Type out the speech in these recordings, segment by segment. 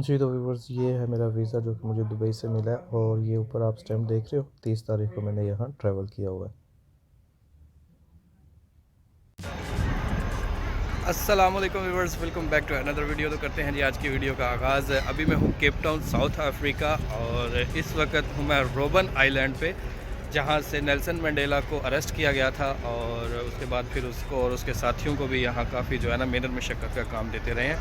जी तो व्यूवर्स, ये है मेरा वीज़ा जो कि मुझे दुबई से मिला है और ये ऊपर आप स्टैम्प देख रहे हो। 30 तारीख को मैंने यहाँ ट्रैवल किया हुआ है। अस्सलाम वालेकुम viewers, welcome back to another video. तो करते हैं जी आज की वीडियो का आगाज़। अभी मैं हूँ केप टाउन, साउथ अफ्रीका, और इस वक्त हूँ मैं रोबन आइलैंड पे, जहाँ से नेल्सन मंडेला को अरेस्ट किया गया था और उसके बाद फिर उसको और उसके साथियों को भी यहाँ काफ़ी जो है ना मेहनत मशक्क़त का काम देते रहे हैं।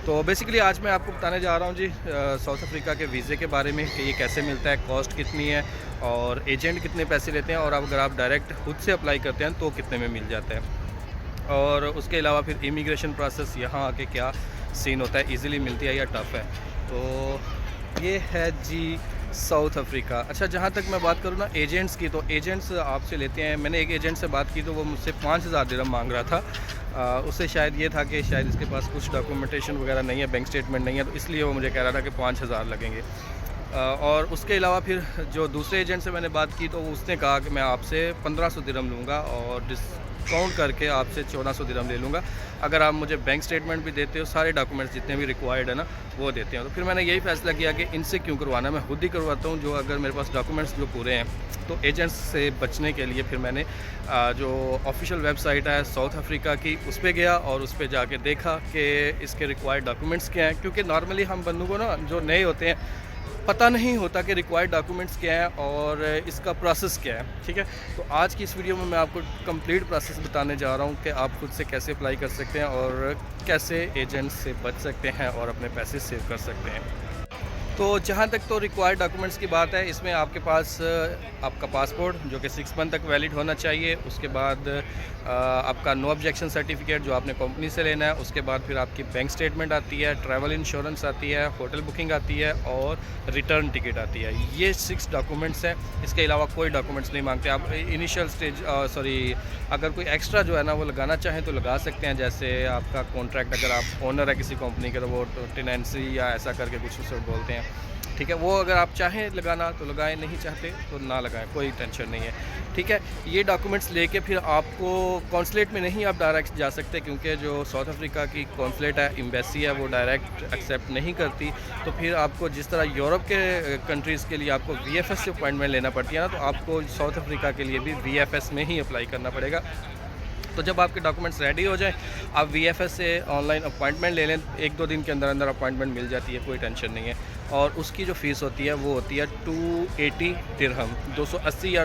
तो बेसिकली आज मैं आपको बताने जा रहा हूँ जी साउथ अफ्रीका के वीज़े के बारे में कि ये कैसे मिलता है, कॉस्ट कितनी है और एजेंट कितने पैसे लेते हैं, और अगर आप डायरेक्ट खुद से अप्लाई करते हैं तो कितने में मिल जाता है, और उसके अलावा फिर इमिग्रेशन प्रोसेस यहाँ आके क्या सीन होता है, इजीली मिलती है या टफ़ है। तो ये है जी साउथ अफ्रीका। अच्छा, जहाँ तक मैं बात करूँ ना एजेंट्स की, तो एजेंट्स आपसे लेते हैं। मैंने एक एजेंट से बात की तो वो मुझसे 5000 दिरहम मांग रहा था। उससे शायद ये था कि शायद इसके पास कुछ डॉक्यूमेंटेशन वगैरह नहीं है, बैंक स्टेटमेंट नहीं है, तो इसलिए वो मुझे कह रहा था कि 5000 लगेंगे। और उसके अलावा फिर जो दूसरे एजेंट से मैंने बात की तो उसने कहा कि मैं आपसे 1500 दिरहम लूँगा और डिस्काउंट करके आपसे 1400 दिरहम ले लूँगा, अगर आप मुझे बैंक स्टेटमेंट भी देते हो, सारे डॉक्यूमेंट्स जितने भी रिक्वायर्ड है ना वो देते हैं। तो फिर मैंने यही फैसला किया कि इनसे क्यों करवाना, मैं खुद ही करवाता हूँ। जो अगर मेरे पास डॉक्यूमेंट्स जो पूरे हैं, तो एजेंट्स से बचने के लिए फिर मैंने जो ऑफिशियल वेबसाइट है साउथ अफ्रीका की, उस पर गया और उस पर जाके देखा कि इसके रिक्वायर्ड डॉक्यूमेंट्स क्या हैं, क्योंकि नॉर्मली हम बंदों को ना जो नए होते हैं पता नहीं होता कि रिक्वायर्ड डॉक्यूमेंट्स क्या है और इसका प्रोसेस क्या है। ठीक है, तो आज की इस वीडियो में मैं आपको कंप्लीट प्रोसेस बताने जा रहा हूँ कि आप खुद से कैसे अप्लाई कर सकते हैं और कैसे एजेंट से बच सकते हैं और अपने पैसे सेव कर सकते हैं। तो जहाँ तक तो रिक्वायर्ड डॉक्यूमेंट्स की बात है, इसमें आपके पास आपका पासपोर्ट जो कि 6 मंथ तक वैलिड होना चाहिए। उसके बाद आपका नो ऑब्जेक्शन सर्टिफिकेट जो आपने कंपनी से लेना है। उसके बाद फिर आपकी बैंक स्टेटमेंट आती है, ट्रैवल इंश्योरेंस आती है, होटल बुकिंग आती है और रिटर्न टिकट आती है। ये 6 डॉक्यूमेंट्स हैं। इसके अलावा कोई डॉक्यूमेंट्स नहीं मांगते। आप इनिशियल स्टेज अगर कोई एक्स्ट्रा जो है ना वो लगाना चाहें तो लगा सकते हैं। जैसे आपका कॉन्ट्रैक्ट, अगर आप ओनर है किसी कंपनी के, तो वो टेनेंसी या ऐसा करके कुछ उसे बोलते हैं। ठीक है, वो अगर आप चाहें लगाना तो लगाएं, नहीं चाहते तो ना लगाएं, कोई टेंशन नहीं है। ठीक है, ये डॉक्यूमेंट्स लेके फिर आपको कॉन्सुलेट में नहीं आप डायरेक्ट जा सकते, क्योंकि जो साउथ अफ्रीका की कॉन्सुलेट है, एम्बेसी है, वो डायरेक्ट एक्सेप्ट नहीं करती। तो फिर आपको जिस तरह यूरोप के कंट्रीज़ के लिए आपको VFS से अपॉइंटमेंट लेना पड़ती है ना, तो आपको साउथ अफ्रीका के लिए भी VFS में ही अप्लाई करना पड़ेगा। तो जब आपके डॉक्यूमेंट्स रेडी हो जाएं, आप VFS से ऑनलाइन अपॉइंटमेंट ले लें। 1-2 दिन के अंदर अंदर अपॉइंटमेंट मिल जाती है, कोई टेंशन नहीं है। और उसकी जो फ़ीस होती है वो होती है 280 दिरहम, 280 या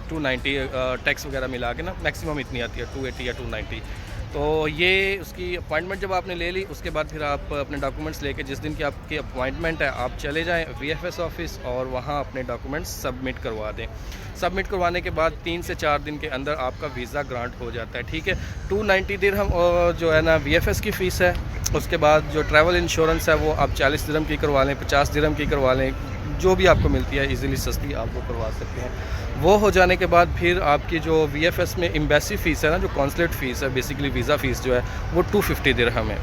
290, टैक्स वगैरह मिला के ना मैक्सिमम इतनी आती है, 280 या 290। तो ये उसकी अपॉइंटमेंट जब आपने ले ली, उसके बाद फिर आप अपने डॉक्यूमेंट्स लेके जिस दिन की आपकी अपॉइंटमेंट है आप चले जाएं VFS ऑफिस और वहाँ अपने डॉक्यूमेंट्स सबमिट करवा दें। सबमिट करवाने के बाद 3 से 4 दिन के अंदर आपका वीज़ा ग्रांट हो जाता है। ठीक है, 290 दिरहम और जो है ना VFS की फ़ीस है। उसके बाद जो ट्रैवल इंश्योरेंस है वो आप 40 दिरहम की करवा लें, 50 दिरहम की करवा लें, जो भी आपको मिलती है इजीली सस्ती आप वो करवा सकते हैं। वो हो जाने के बाद फिर आपकी जो VFS में एम्बेसी फ़ीस है ना, जो कॉन्सुलेट फ़ीस है, बेसिकली वीज़ा फ़ीस जो है वो 250 दिरहम है।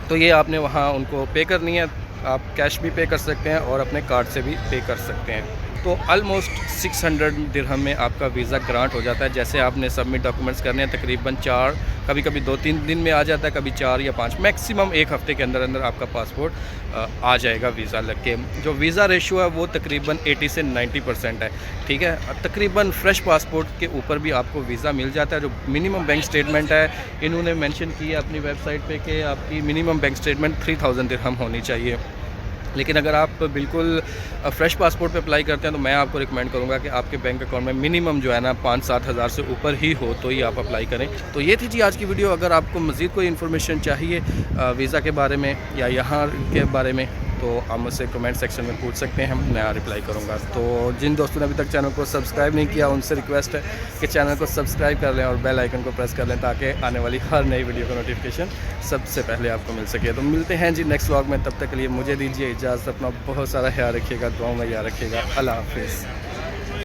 तो ये आपने वहाँ उनको पे करनी है। आप कैश भी पे कर सकते हैं और अपने कार्ड से भी पे कर सकते हैं। तो ऑलमोस्ट 600 दिरहम में आपका वीज़ा ग्रांट हो जाता है। जैसे आपने सबमिट डॉक्यूमेंट्स करने हैं, तकरीबन 4, कभी कभी 2-3 दिन में आ जाता है, कभी 4 या 5, मैक्सिमम 1 हफ़्ते के अंदर अंदर आपका पासपोर्ट आ जाएगा वीज़ा लग के। जो वीज़ा रेशियो है वो तकरीबन 80 से 90% है। ठीक है, तकरीबन फ्रेश पासपोर्ट के ऊपर भी आपको वीज़ा मिल जाता है। जो मिनिमम बैंक स्टेटमेंट है, इन्होंने मेंशन की है अपनी वेबसाइट पे कि आपकी मिनिमम बैंक स्टेटमेंट 3000 दिरहम होनी चाहिए। लेकिन अगर आप बिल्कुल फ्रेश पासपोर्ट पे अप्लाई करते हैं तो मैं आपको रिकमेंड करूंगा कि आपके बैंक अकाउंट में मिनिमम जो है ना 5-7 हज़ार से ऊपर ही हो तो ही आप अप्लाई करें। तो ये थी जी आज की वीडियो। अगर आपको मज़ीद कोई इन्फॉर्मेशन चाहिए वीज़ा के बारे में या यहाँ के बारे में, तो आप मुझसे कमेंट सेक्शन में पूछ सकते हैं, मैं रिप्लाई करूँगा। तो जिन दोस्तों ने अभी तक चैनल को सब्सक्राइब नहीं किया उनसे रिक्वेस्ट है कि चैनल को सब्सक्राइब कर लें और बेल आइकन को प्रेस कर लें, ताकि आने वाली हर नई वीडियो का नोटिफिकेशन सबसे पहले आपको मिल सके। तो मिलते हैं जी नेक्स्ट व्लॉग में, तब तक के लिए मुझे दीजिए इजाज़त। अपना बहुत सारा ख्याल रखिएगा, दुआओं में याद रखिएगा। अल्लाह हाफिज़।